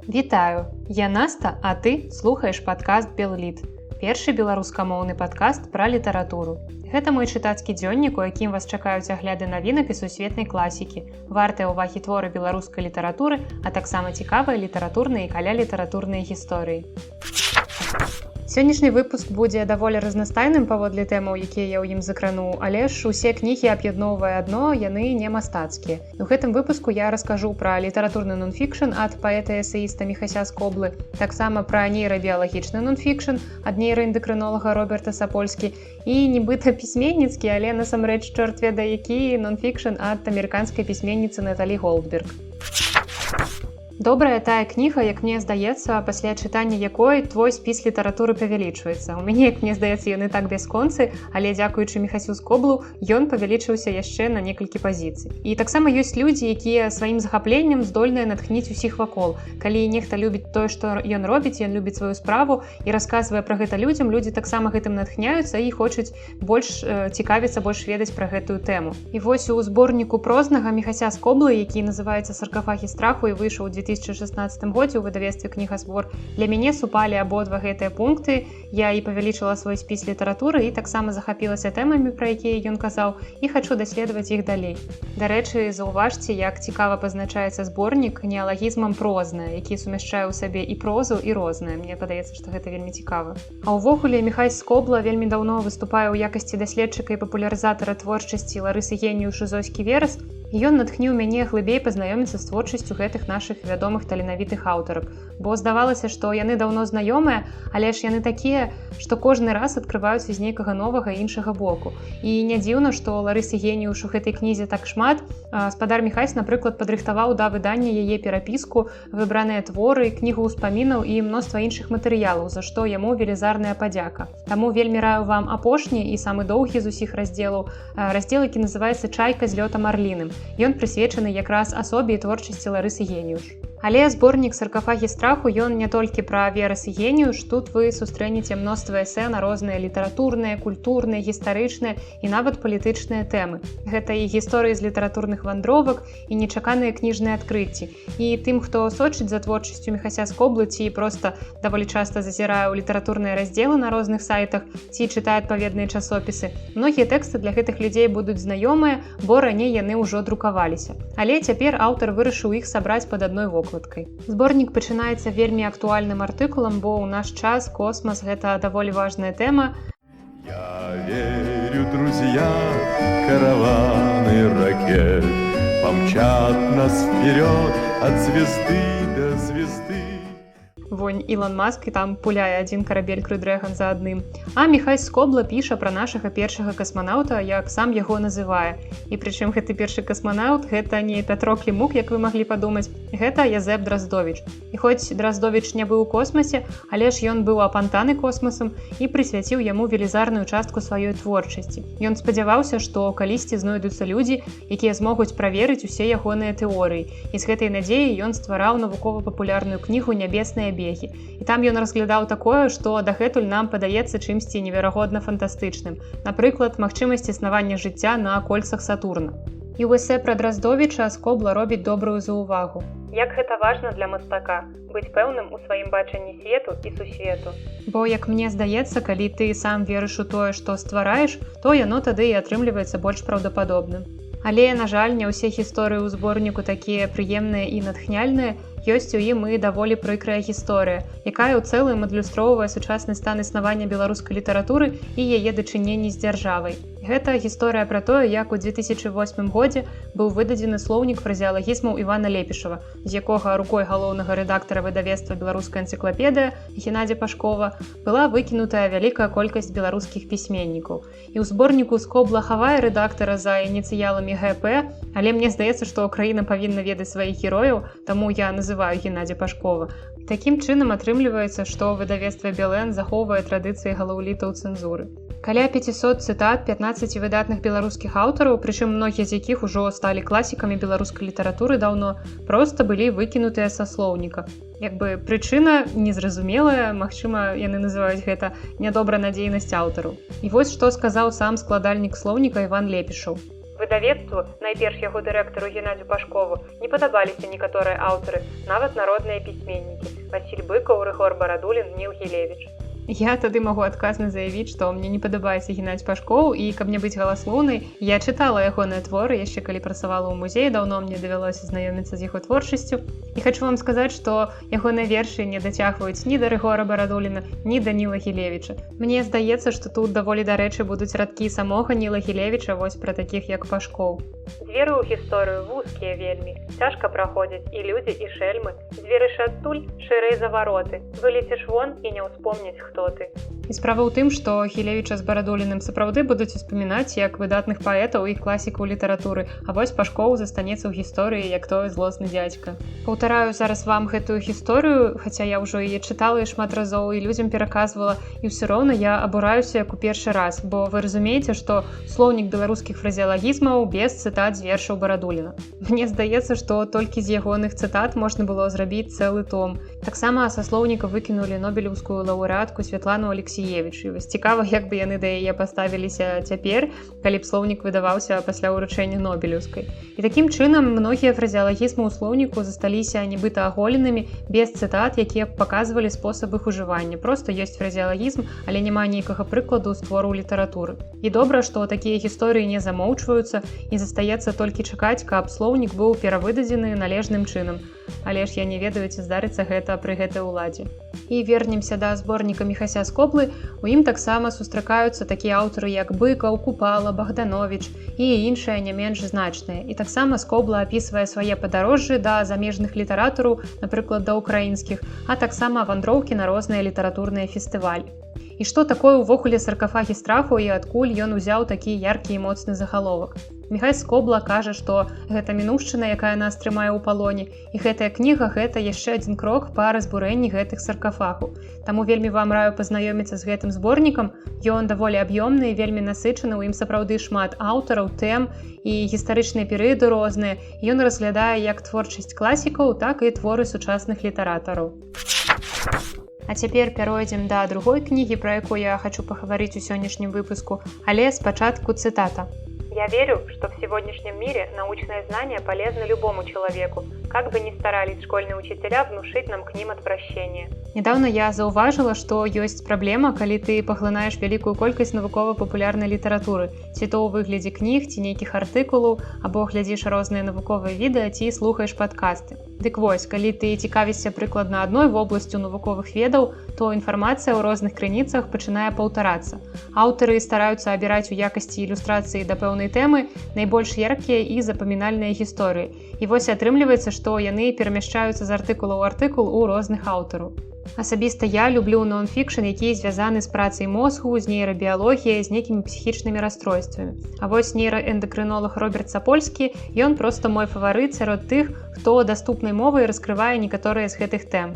Вітаю, я Наста, а ты слухаеш падкаст Белліт. Першы беларускамоўны падкаст пра літаратуру. Гэта мой чытацкі дзённік, у якім вас чакаюць агляды навінак і сусветнай класікі, вартыя ўвагі творы беларускай літаратуры, а таксама цікавыя літаратурныя і каля-літаратурныя гісторыі. Сённяшні выпуск будзе даволі разнастайным паводле тэмаў, якія я ў ім закрану, але ж усе кнігі аб'ядноўвае адно, яны не мастацкія. У гэтым выпуску я раскажу пра літаратурны нон-фікшн ад паэта-эсеіста Міхася Скоблы, таксама пра нейрабіялагічны нон-фікшн ад нейраэндакрынолага Роберта Сапольскі і нібыта пісьменніцкі, але насамрэч чорт ведае які нон-фікшн ад амерыканскай пісьменніцы Наталі Голдберг. Добрая тая кніга, як мне здаецца, пасля чытання якой твой спіс літаратуры павялічваецца. У мяне, як мне здаецца, ён і так бясконцы, але дзякуючы Міхасю Скоблу ён павялічыўся яшчэ на некалькі пазіцый. І таксама ёсць людзі, якія сваім захапленнем здольныя натхніць усіх вакол. Калі нехта любіць тое, што ён робіць, ён любіць сваю справу і расказвае пра гэта людзям, людзі таксама гэтым натхняюцца і хочуць больш цікавіцца, больш ведаць пра гэтую тэму. І вось у зборніку прознага Міхася Скоблы, які называецца «Саркафагі страху» і выйшаў у 2016 годзе ў выдавецтве кнігазбор, для мяне супалі абодва гэтыя пункты. Я і павялічыла свой спіс літаратуры і таксама захапілася тэмамі, пра якія ён казаў, і хачу даследаваць іх далей. Дарэчы, заўважце, як цікава пазначаецца зборнік неалагізмам «прознае», які сумяшчае ў сабе і прозу, і рознае. Мне падаецца, што гэта вельмі цікава. А ўвогуле Міхась Скобла вельмі даўно выступае ў якасці даследчыка і папулярызатара творчасці Ларысы Геніуш і Зоські Верас, і ён натхніў мяне глыбей пазнаёміцца з творчасцю гэтых нашых вядомых таленавітых аўтарак. Бо здавалася, што яны даўно знаёмыя, але ж яны такія, што кожны раз адкрываюцца з нейкага новага іншага боку. І не дзіўна, што Ларысы Геніуш у гэтай кнізе так шмат. Спадар Міхась, напрыклад, падрыхтаваў да выдання яе перапіску, выбраныя творы, кнігу ўспамінаў і мноства іншых матэрыялаў, за што яму велізарная падзяка. Таму вельмі раю вам апошні і самы доўгі з усіх раздзелаў, раздзел, які называецца «Чайка з лётам арліным». Ён прысвечаны якраз асобе і творчасці Ларысы Геніуш. Але зборнік «Саркафагі страху» ён не толькі пра Верас і Геніуш, тут вы сустрэнеце мноства эсэ на розныя літаратурныя, культурныя, гістарычныя і нават палітычныя тэмы. Гэта і гісторыі з літаратурных вандровак, і нечаканыя кніжныя адкрыцці. І тым, хто сочыць за творчасцю Міхася Скоблы, ці проста даволі часта зазірае ў літаратурныя раздзелы на розных сайтах, ці чытае адпаведныя часопісы, многія тэксты для гэтых людзей будуць знаёмыя, бо раней яны ўжо друкаваліся. Але цяпер аўтар вырашыў іх сабраць пад адной вокладкай. Зборнік пачынаецца вельмі актуальным артыкулам, бо ў наш час космас – гэта даволі важная тэма. Я верю, друзья, караваны ракет помчат нас вперед от звезды до звезды. Вонь Ілон Маск і там пуляе адзін карабель Крю Дрэган за адным. А Міхась Скобла піша пра нашага першага касманаўта, як сам яго называе. І прычым гэты першы касманаўт гэта не Пятро Клімук, як вы маглі падумаць, гэта Язэп Драздовіч. І хоць Драздовіч не быў у космасе, але ж ён быў апантаны космасам і прысвяціў яму велізарную частку сваёй творчасці. Ён спадзяваўся, што калісьці знойдуцца людзі, якія змогуць праверыць усе ягоныя тэорыі. І з гэтай надзеяй ён ствараў навукова-папулярную кнігу «Нябесныя бегі». І там ён разглядаў такое, што дагэтуль нам падаецца чымсьці неверагодна фантастычным. Напрыклад, магчымасць існавання жыцця на кольцах Сатурна. І ў эсэ пра Драздовіча Скобла робіць добрую заўвагу. Як гэта важна для мастака – быць пэўным у сваім бачанні свету і сусвету. Бо, як мне здаецца, калі ты сам верыш у тое, што ствараеш, то яно тады і атрымліваецца больш праўдападобным. Але, на жаль, не ўсе гісторыі ў зборніку такія прыемныя і натхняльныя. Ёсць у ім і даволі прыкрая гісторыя, якая ў цэлым адлюстроўвае сучасны стан існавання беларускай літаратуры і яе дачыненні з дзяржавай. Гэта гісторыя пра тое, як у 2008 годзе быў выдадзены слоўнік фразеалагізмаў Івана Лепішава, з якога рукой галоўнага рэдактара выдавецтва «Беларуская энцыклапедыя» Геннадзя Пашкова была выкінутая вялікая колькасць беларускіх пісьменнікаў. І ў зборніку Скобла хавае рэдактара за ініцыяламі ГП, але мне здаецца, што краіна павінна ведаць сваіх герояў, таму я называю Геннадзя Пашкова. Такім чынам атрымліваецца, што выдавецтва «Белэн» захоўвае традыцыі галаўлітаў цэнзуры. Каля 500 цытат 15 выдатных беларускіх аўтараў, прычым многія з якіх ужо сталі класікамі беларускай літаратуры даўно, проста былі выкінутыя са слоўніка. Прычына незразумелая, магчыма, яны называюць гэта нядобранадзейнасць аўтараў. І вось што сказаў сам складальнік слоўніка Іван Лепішаў. Выдавецтву, найперш яго дырэктару Геннадзю Пашкову, не падабаліся некаторыя аўтары, нават народныя пісьменнікі Васіль Быкаў, Рыгор Барадулін, Ніл Гілевіч. Я тады магу адказна заявіць, што мне не падабаецца Геннадзь Пашкоў, і каб не быць галаслоўнай, я чытала ягоныя творы, яшчэ калі працавала ў музеі, даўно мне давялося знаёміцца з яго творчасцю. І хачу вам сказаць, што ягоныя вершы не дацягваюць ні да Рыгора Барадуліна, ні да Ніла Гілевіча. Мне здаецца, што тут даволі дарэчы будуць радкі самога Ніла Гілевіча, вось пра такіх як Пашкоў. Дзверы ў гісторыю вузкія вельмі, цяжка праходзяць і людзі, і шэльмы. Дзверы ж адтуль шырэй за вароты. Вылецеш вон і не ўспомніць, хто ты. І справа ў тым, што Гілевіча з Барадуліным сапраўды будуць успамінаць як выдатных паэтаў і класікаў літаратуры, а вось Пашкоў застанецца ў гісторыі як той злосны дзядзька. Паўтараю зараз вам гэтую гісторыю, хаця я ўжо яе чытала і шмат разоў і людзям пераказвала, і ўсё роўна я абураюся як у першы раз, бо вы разумееце, што слоўнік беларускіх фразеалагізмаў без цытат з вершаў Барадуліна. Мне здаецца, што толькі з ягоных цытат можна было зрабіць цэлы том. Таксама са слоўніка выкінулі нобелеўскую лаўрэатку Святлану Алексіевіч. І вось цікава, як бы яны да яе паставіліся цяпер, калі б слоўнік выдаваўся пасля ўручэння нобелеўскай. І такім чынам многія фразеалагізмы ў слоўніку засталіся нібыта аголенымі, без цытат, якія б паказвалі спосаб іх ужывання. Проста ёсць фразеалагізм, але няма нейкага прыкладу з твору літаратуры. І добра, што такія гісторыі не замоўчваюцца і застаецца толькі чакаць, каб слоўнік быў перавыдадзены належным чынам. Але ж я не ведаю, ці здарыцца гэта пры гэтай уладзе. І вернемся да зборніка Міхася Скоблы. У ім таксама сустракаюцца такія аўтары, як Быкаў, Купала, Богданович і іншыя не менш значныя. І таксама Скобла апісвае свае падарожжы да замежных літаратараў, напрыклад, да украінскіх, а таксама вандроўкі на розныя літаратурныя фестывалі. І што такое ўвогуле саркафагі страху і адкуль ён узяў такі яркі і моцны загаловак? Міхась Скобла кажа, што гэта мінуўшчына, якая нас трымае ў палоне, і гэтая кніга гэта яшчэ адзін крок па разбурэнні гэтых саркафагаў. Таму вельмі вам раю пазнаёміцца з гэтым зборнікам. Ён даволі аб'ёмны і вельмі насычаны, у ім сапраўды шмат аўтараў, тэм і гістарычныя перыяды розныя. Ён разглядае як творчасць класікаў, так і творы сучасных літаратараў. А цяпер перайдзем да другой кнігі, пра якую я хочу пагаварыць у сённяшнім выпуску, але спачатку цытата. Я верю, что в сегодняшнем мире научные знания полезны любому человеку, как бы ни старались школьные учителя внушить нам к ним отвращение. Недавно я заўважыла, што ёсць праблема, калі ты паглынаеш вялікую колькасць навукова-папулярнай літаратуры, ці то ў выглядзе кніг, ці нейкіх артыкулаў, або глядзіш розныя навуковыя відэа, ці слухаеш падкасты. Дык вось, калі ты цікавішся прыкладна адной вобласцю навуковых ведаў, то інфармацыя ў розных крыніцах пачынае паўтарацца. Аўтары стараюцца абіраць у якасці ілюстрацыі да пэўнай тэмы найбольш яркія і запамінальныя гісторыі. І вось атрымліваецца, што яны перамяшчаюцца з артыкула ў артыкул у розных аўтараў. Асабіста я люблю нон-фікшн, які звязаны з працай мозгу, з нейрабіялогіяй, з нейкімі псіхічнымі расстройствамі. А вось нейраэндакрынолог Роберт Сапольскі, ён проста мой фаварыт сярод тых, хто даступнай мовай раскрывае некаторыя з гэтых тэм.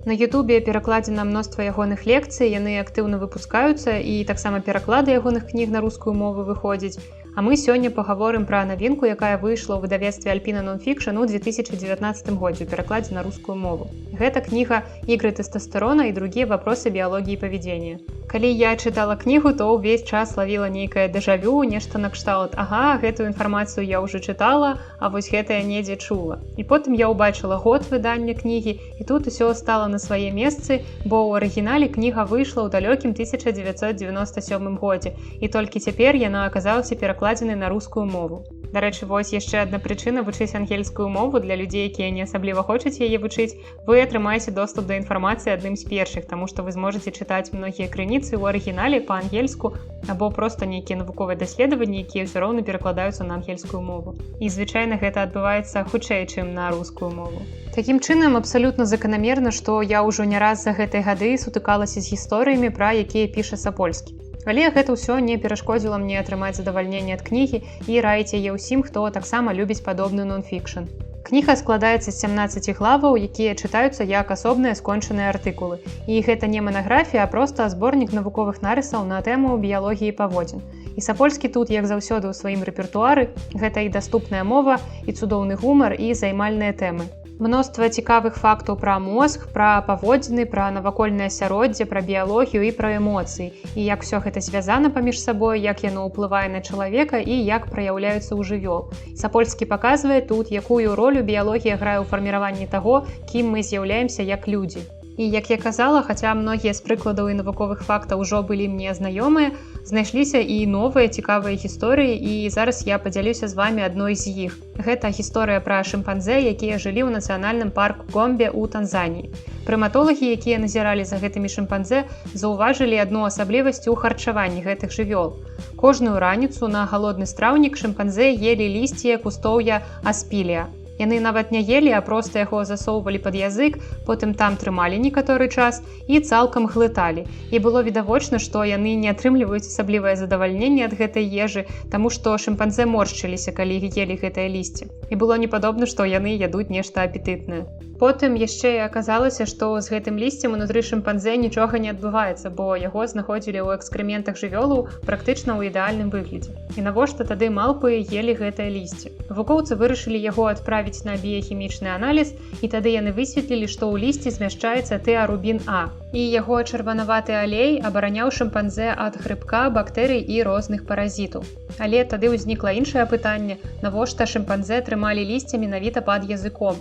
На Ютубе перакладзена мноства ягоных лекцый, яны актыўна выпускаюцца, і таксама пераклады ягоных кніг на рускую мову выходзяць. А мы сёння пагаворым пра навінку, якая выйшла ў выдавецтве Альпіна Нон-фікшн у 2019 годзе ў перакладзе на рускую мову. Гэта кніга «Игры тестостерона и другие вопросы биологии поведения». Калі я чытала кнігу, то ўвесь час лавіла нейкае дэжавю, нешта накшталт. Ага, гэтую інфармацыю я ўжо чытала, а вось гэтая недзе чула. І потым я ўбачыла год выдання кнігі, і тут усё стала на свае месцы, бо ў арыгінале кніга выйшла ў далёкім 1997 годзе, і толькі цяпер яна аказалася перакладзенай на рускую мову. Дарэчы, вось яшчэ адна прычына вучыць ангельскую мову для людзей, якія не асабліва хочуць яе вучыць. Вы атрымаеце доступ да інфармацыі адным з першых, таму што вы зможаце чытаць многія крыніцы ў арыгінале па-ангельску або проста нейкія навуковыя даследаванні, якія ўсё роўна перакладаюцца на ангельскую мову. І звычайна гэта адбываецца хутчэй, чым на рускую мову. Такім чынам, абсалютна заканамерна, што я ўжо не раз за гэтай гады сутыкалася з гісторыямі, пра якія піша Сапольскі. Але гэта ўсё не перашкодзіла мне атрымаць задавальненне ад кнігі і раіць яе ўсім, хто таксама любіць падобны нон-фікшн. Кніга складаецца з 17 главаў, якія чытаюцца як асобныя скончаныя артыкулы. І гэта не манаграфія, а проста зборнік навуковых нарысаў на тэму біялогіі паводзін. І Сапольскі тут, як заўсёды ў сваім рэпертуары, гэта і даступная мова, і цудоўны гумар, і займальныя тэмы. Мноства цікавых фактаў пра мозг, пра паводзіны, пра навакольнае асяроддзе, пра біялогію і пра эмоцыі. І як усё гэта звязана паміж сабой, як яно ўплывае на чалавека і як праяўляецца ў жывёл. Сапольскі паказвае тут, якую ролю біялогія грае ў фарміраванні таго, кім мы з'яўляемся як людзі. І, як я казала, хаця многія з прыкладаў і навуковых фактаў ужо былі мне знаёмыя, знайшліся і новыя цікавыя гісторыі, і зараз я падзялюся з вамі адной з іх. Гэта гісторыя пра шымпанзэ, якія жылі ў нацыянальным парку Гомбе ў Танзаніі. Прыматолагі, якія назіралі за гэтымі шымпанзэ, заўважылі адну асаблівасць у харчаванні гэтых жывёл. Кожную раніцу на галодны страўнік шымпанзэ елі лісце кустоўя аспілія. Яны нават не елі, а проста яго засоўвалі пад язык, потым там трымалі некаторы час і цалкам глыталі. І было відавочна, што яны не атрымліваюць асаблівае задавальненне ад гэтай ежы, таму што шымпанзэ моршчыліся, калі елі гэтае лісце. І было не падобна, што яны ядуць нешта апетытнае. Потым яшчэ і аказалася, што з гэтым лісцем унутры шымпанзэ нічога не адбываецца, бо яго знаходзілі ў экскрэментах жывёлаў практычна ў ідэальным выглядзе. І навошта тады малпы елі гэтае лісце? Навукоўцы вырашылі яго адправіць на біяхімічны аналіз, і тады яны высветлілі, што ў лісці змяшчаецца тэарубін А. І яго чырванаваты алей абараняў шымпанзэ ад грыбка, бактэрый і розных паразітаў. Але тады ўзнікла іншае пытанне, навошта шымпанзэ трымалі лісце менавіта пад языком.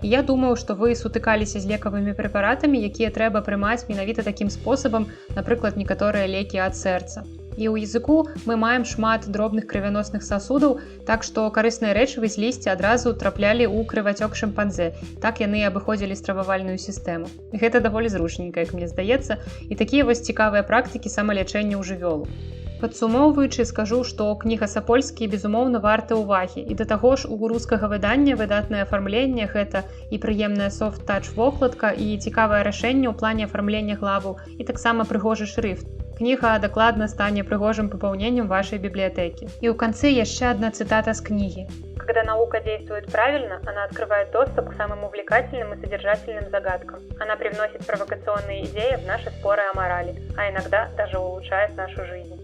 І я думаю, што вы сутыкаліся з лекавымі прэпаратамі, якія трэба прымаць менавіта такім спосабам, напрыклад, некаторыя лекі ад сэрца. І ў языку мы маем шмат дробных крывяносных сасудаў, так што карысныя рэчывы з лісця адразу траплялі ў крывацёк шымпанзэ. Так яны абыходзілі стрававальную сістэму. Гэта даволі зручненька, як мне здаецца, і такія вось цікавыя практыкі самалячэння ў жывёлу. Падсумоўваючы, скажу, што кніга Сапольскі, безумоўна, варта ўвагі. І да таго ж у рускага выдання выдатнае афармленне, гэта і прыемная софт-тач вокладка, і цікавае рашэнне ў плане афармлення главаў, і таксама прыгожы шрыфт. Кніга дакладна стане прыгожым папаўненнем вашай бібліятэкі. І ў канцы яшчэ одна цытата з кнігі. Когда наука действует правильно, она открывает доступ к самым увлекательным и содержательным загадкам. Она привносит провокационные идеи в наши споры о морали, а иногда даже улучшает нашу жизнь.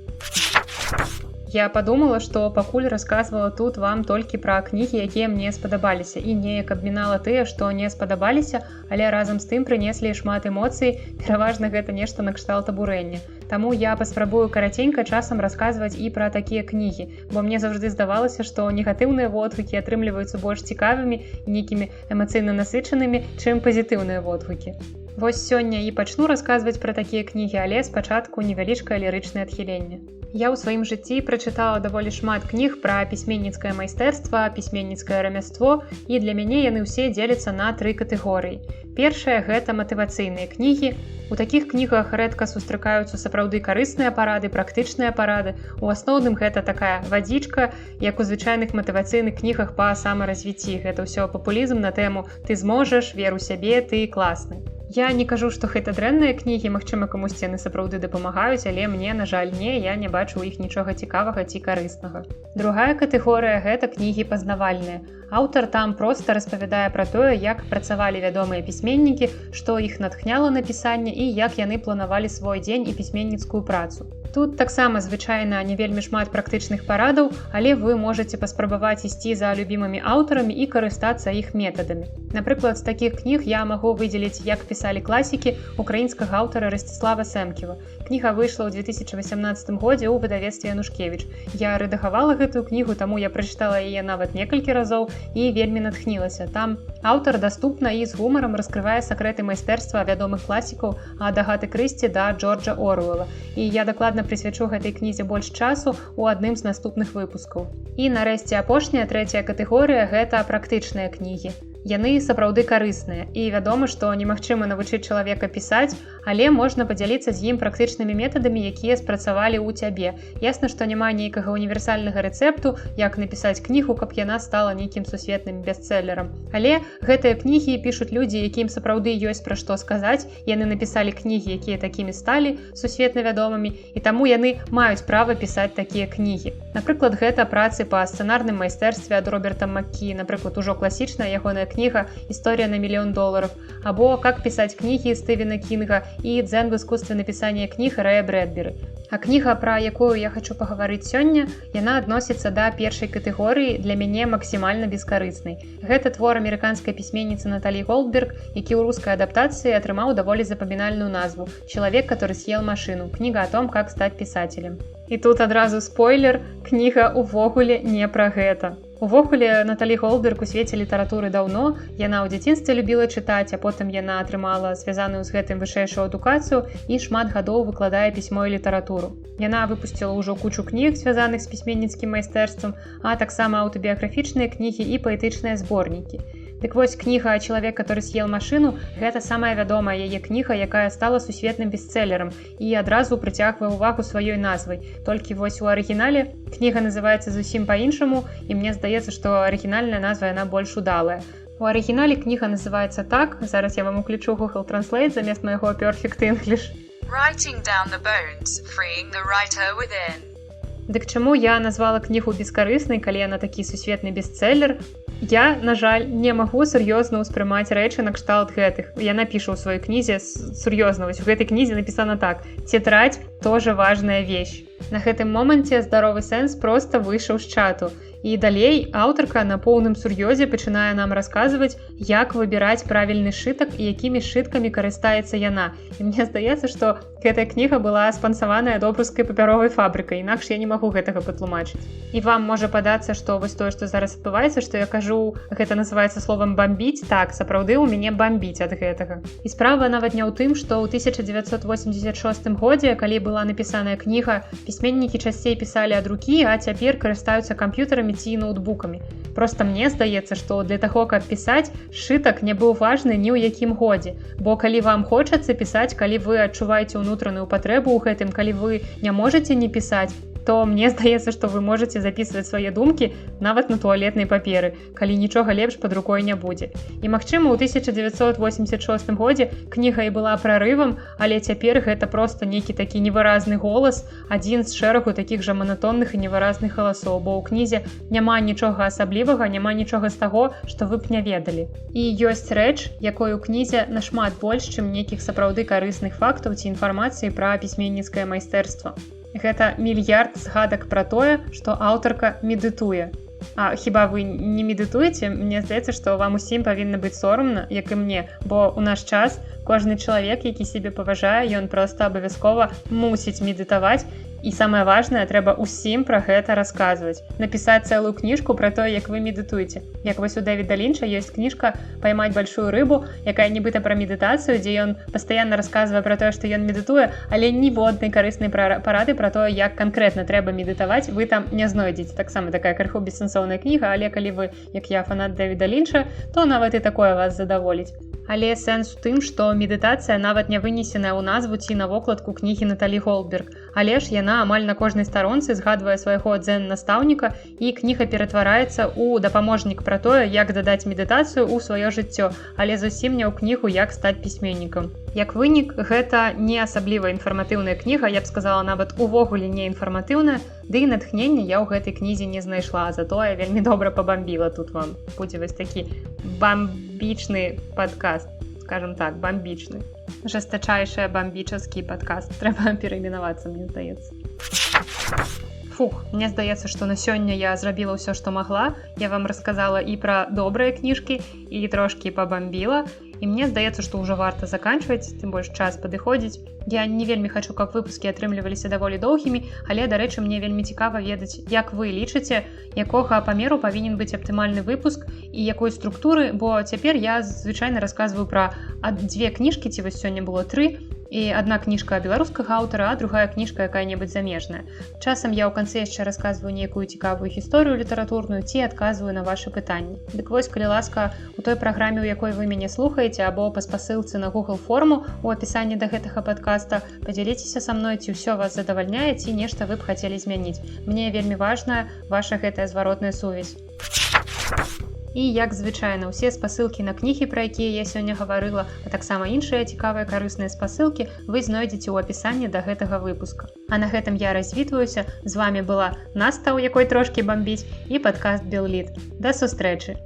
Я подумала, што пакуль расказвала тут вам толькі пра кнігі, якія мне спадабаліся, і неяк абмінала тыя, што не спадабаліся, але разам з тым прынеслі шмат эмоцый, пераважна гэта нешта накшталт абурэння. Таму я паспрабую караценька часам расказваць і пра такія кнігі, бо мне заўжды здавалася, што негатыўныя водгукі атрымліваюцца больш цікавымі і нейкімі эмацыйна насычанымі, чым пазітыўныя водгукі. Вось сёння і пачну расказваць пра такія кнігі, але спачатку невялічкае лірычнае адхіленне. Я ў сваім жыцці прачытала даволі шмат кніг пра пісьменніцкае майстэрства, пісьменніцкае рамяство, і для мяне яны ўсе дзеляцца на 3 катэгорыі. Першая – гэта матывацыйныя кнігі. У такіх кнігах рэдка сустракаюцца сапраўды карысныя парады, практычныя парады. У асноўным гэта такая вадзічка, як у звычайных матывацыйных кнігах па самаразвіцці. Гэта ўсё папулізм на тэму «ты зможаш», «вер у сябе», «ты класны». Я не кажу, што гэта дрэнныя кнігі, магчыма, камусьці яны сапраўды дапамагаюць, але мне, на жаль, я не бачу ў іх нічога цікавага ці карыснага. Другая катэгорыя – гэта кнігі пазнавальныя. Аўтар там проста распавядае пра тое, як працавалі вядомыя пісьменнікі, што іх натхняла на пісанне і як яны планавалі свой дзень і пісьменніцкую працу. Тут таксама звычайна не вельмі шмат практычных парадаў, але вы можаце паспрабаваць ісці за любімымі аўтарамі і карыстацца іх метадамі. Напрыклад, з такіх кніг я магу выдзеліць, як пісалі класікі украінскага аўтара Расціслава Сэмківа. Кніга выйшла ў 2018 годзе ў выдавецтве Янушкевіч. Я рэдагавала гэтую кнігу, таму я прачытала яе нават некалькі разоў і вельмі натхнілася. Там аўтар даступна і з гумарам раскрывае сакрэты майстэрства вядомых класікаў ад Агаты Крысці да Джорджа Оруэлла. І я дакладна прысвячу гэтай кнізе больш часу ў адным з наступных выпускаў. І нарэшце апошняя, трэцяя катэгорыя – гэта практычныя кнігі. Яны сапраўды карысныя, і вядома, што немагчыма навучыць чалавека пісаць, але можна падзяліцца з ім практычнымі метадамі, якія спрацавалі ў цябе. Ясна, што няма нейкага універсальнага рэцэпту, як напісаць кнігу, каб яна стала нейкім сусветным бестселерам. Але гэтыя кнігі пішуць людзі, якім сапраўды ёсць пра што сказаць, яны напісалі кнігі, якія такімі сталі сусветна вядомымі, і таму яны маюць права пісаць такія кнігі. Напрыклад, гэта працы па сцэнарным майстэрстве ад Роберта Маккі, напрыклад, ужо класічная ягоная кніга «Історія на $1 000 000», або «Как пісаць кнігі» Стывена Кінга і «Дзен в искусстве напісання кніг» Рэя Брэдбері. А кніга, пра якую я хачу пагаварыць сёння, яна адносіцца да першай катэгорыі, для мяне максімальна бескарыснай. Гэта твор амерыканскай пісьменніцы Наталі Голдберг, які ў рускай адаптацыі атрымаў даволі запамінальную назву «Человек, который съел машину. Кніга о том, как стать писателем». І тут адразу спойлер, кніга увогуле не пра гэта. Увогуле, Наталі Голдберг у свеце літаратуры даўно, яна ў дзяцінстве любіла чытаць, а потым яна атрымала звязаную з гэтым вышэйшую адукацыю і шмат гадоў выкладае пісьмо і літаратуру. Яна выпусціла ўжо кучу кніг, звязаных з пісьменніцкім майстэрствам, а таксама аўтабіяграфічныя кнігі і паэтычныя зборнікі. Дык вось кніга «Человек, который съел машину» – гэта самая вядомая яе кніга, якая стала сусветным бестселерам і адразу прыцягвае ўвагу сваёй назвай. Толькі вось у арыгінале кніга называецца зусім па-іншаму, і мне здаецца, што арыгінальная назва яна больш удалая. У арыгінале кніга называецца так, зараз я вам уключу Google Translate замест майго Perfect English. Writing down the bones, freeing the writer within. Дык чаму я назвала кнігу бескарыснай, калі яна такі сусветны бестселер? Я, на жаль, не магу сур'ёзна ўспрымаць рэчы накшталт гэтых. Яна піша ў сваёй кнізе сур'ёзна. Вось у гэтай кнізе напісана так: «Цетраць – тоже важная вещь». На гэтым моманце здаровы сэнс проста выйшаў з чату. І далей аўтарка на поўным сур'ёзе пачынае нам расказваць, як выбіраць правільны сшытак і якімі сшыткамі карыстаецца яна. І мне здаецца, што гэтая кніга была спансаваная добрускай папяровай фабрыкай, інакш я не магу гэтага патлумачыць. І вам можа падацца, што вось тое, што зараз адбываецца, што я кажу, гэта называецца словам «бамбіць», так, сапраўды ў мяне бамбіць ад гэтага. І справа нават не ў тым, што ў 1986 годзе, калі была напісаная кніга, пісьменнікі часцей пісалі ад рукі, а цяпер карыстаюцца камп'ютарамі ці ноутбукамі. Проста мне здаецца, што для таго, каб пісаць, сшытак не быў важны ні ў якім годзе. Бо калі вам хочацца пісаць, калі вы адчуваеце ўнутраную патрэбу ў гэтым, калі вы не можаце не пісаць, то мне здаецца, што вы можаце запісваць свае думкі нават на туалетнай паперы, калі нічога лепш пад рукой не будзе. І магчыма, у 1986 годзе кніга і была прарывам, але цяпер гэта проста нейкі такі невыразны голас, адзін з шэрагу такіх жа манатонных і невыразных галасоў, бо ў кнізе няма нічога асаблівага, няма нічога з таго, што вы б не ведалі. І ёсць рэч, якой у кнізе нашмат больш, чым нейкіх сапраўды карысных фактаў ці інфармацыі пра пісьменніцкае майстэрства. Гэта мільярд згадак пра тое, што аўтарка медытуе. А хіба вы не медытуеце? Мне здаецца, што вам усім павінна быць сорамна, як і мне, бо ў наш час кожны чалавек, які сябе паважае, ён проста абавязкова мусіць медытаваць. І самае важнае, трэба ўсім пра гэта расказваць. Напісаць цэлую кніжку пра тое, як вы медытуеце. Як вось у Дэвіда Лінча ёсць кніжка «Поймать большую рыбу», якая нібыта пра медытацыю, дзе ён пастаянна расказвае пра тое, што ён медытуе, але ніводнай карыснай парады пра тое, як канкрэтна трэба медытаваць, вы там не знойдзеце. Таксама такая крыху бессэнсоўная кніга, але калі вы, як я, фанат Дэвіда Лінча, то нават і такое вас задаволіць. Але сэнс у тым, што медытацыя нават не вынесеная ў назву ці на вокладку кнігі Наталі Голдберг, але ж яна амаль на кожнай старонцы згадвае свайго дзен-настаўніка, і кніга ператвараецца ў дапаможнік пра тое, як дадаць медытацыю ў сваё жыццё, але зусім не ў кнігу «Як стаць пісьменнікам». Як вынік, гэта не асабліва інфарматыўная кніга, я б сказала, нават увогуле не інфарматыўная, ды і натхнення я ў гэтай кнізе не знайшла, затое вельмі добра пабамбіла тут вам. Будзе вось такі бамбічны падкаст, скажем так, бамбічны. Жестачайшы бамбічаскі падкаст. Трэба перайменавацца, мне здаецца. Фух, мне здаецца, што на сёння я зрабіла ўсё, што магла. Я вам расказала і пра добрыя кніжкі, і трошкі пабамбіла. І мне здаецца, што ўжо варта заканчваць, тым больш час падыходзіць. Я не вельмі хачу, каб выпускі атрымліваліся даволі доўгімі, але, дарэчы, мне вельмі цікава ведаць, як вы лічыце, якога памеру павінен быць аптымальны выпуск і якой структуры, бо цяпер я звычайна расказваю пра 2 кніжкі, ці вось сёння было 3, і адна кніжка беларускага аўтара, а другая кніжка якая-небудзь замежная. Часам я ў канцы яшчэ расказваю нейкую цікавую гісторыю літаратурную ці адказваю на вашы пытанні. Дык вось, калі ласка, у той праграме, у якой вы мяне слухаеце, або па спасылцы на Google форму у апісанні да гэтага падкаста, падзяліцеся са мной, ці ўсё вас задавальняе, ці нешта вы б хацелі змяніць. Мне вельмі важная ваша гэтая зваротная сувязь. І, як звычайна, усе спасылкі на кнігі, пра якія я сёння гаварыла, а таксама іншыя цікавыя карысныя спасылкі вы знойдзеце ў апісанні да гэтага выпуска. А на гэтым я развітваюся. З вами была Наста, у якой трошкі бамбіць, і падкаст Белліт. Да сустрэчы!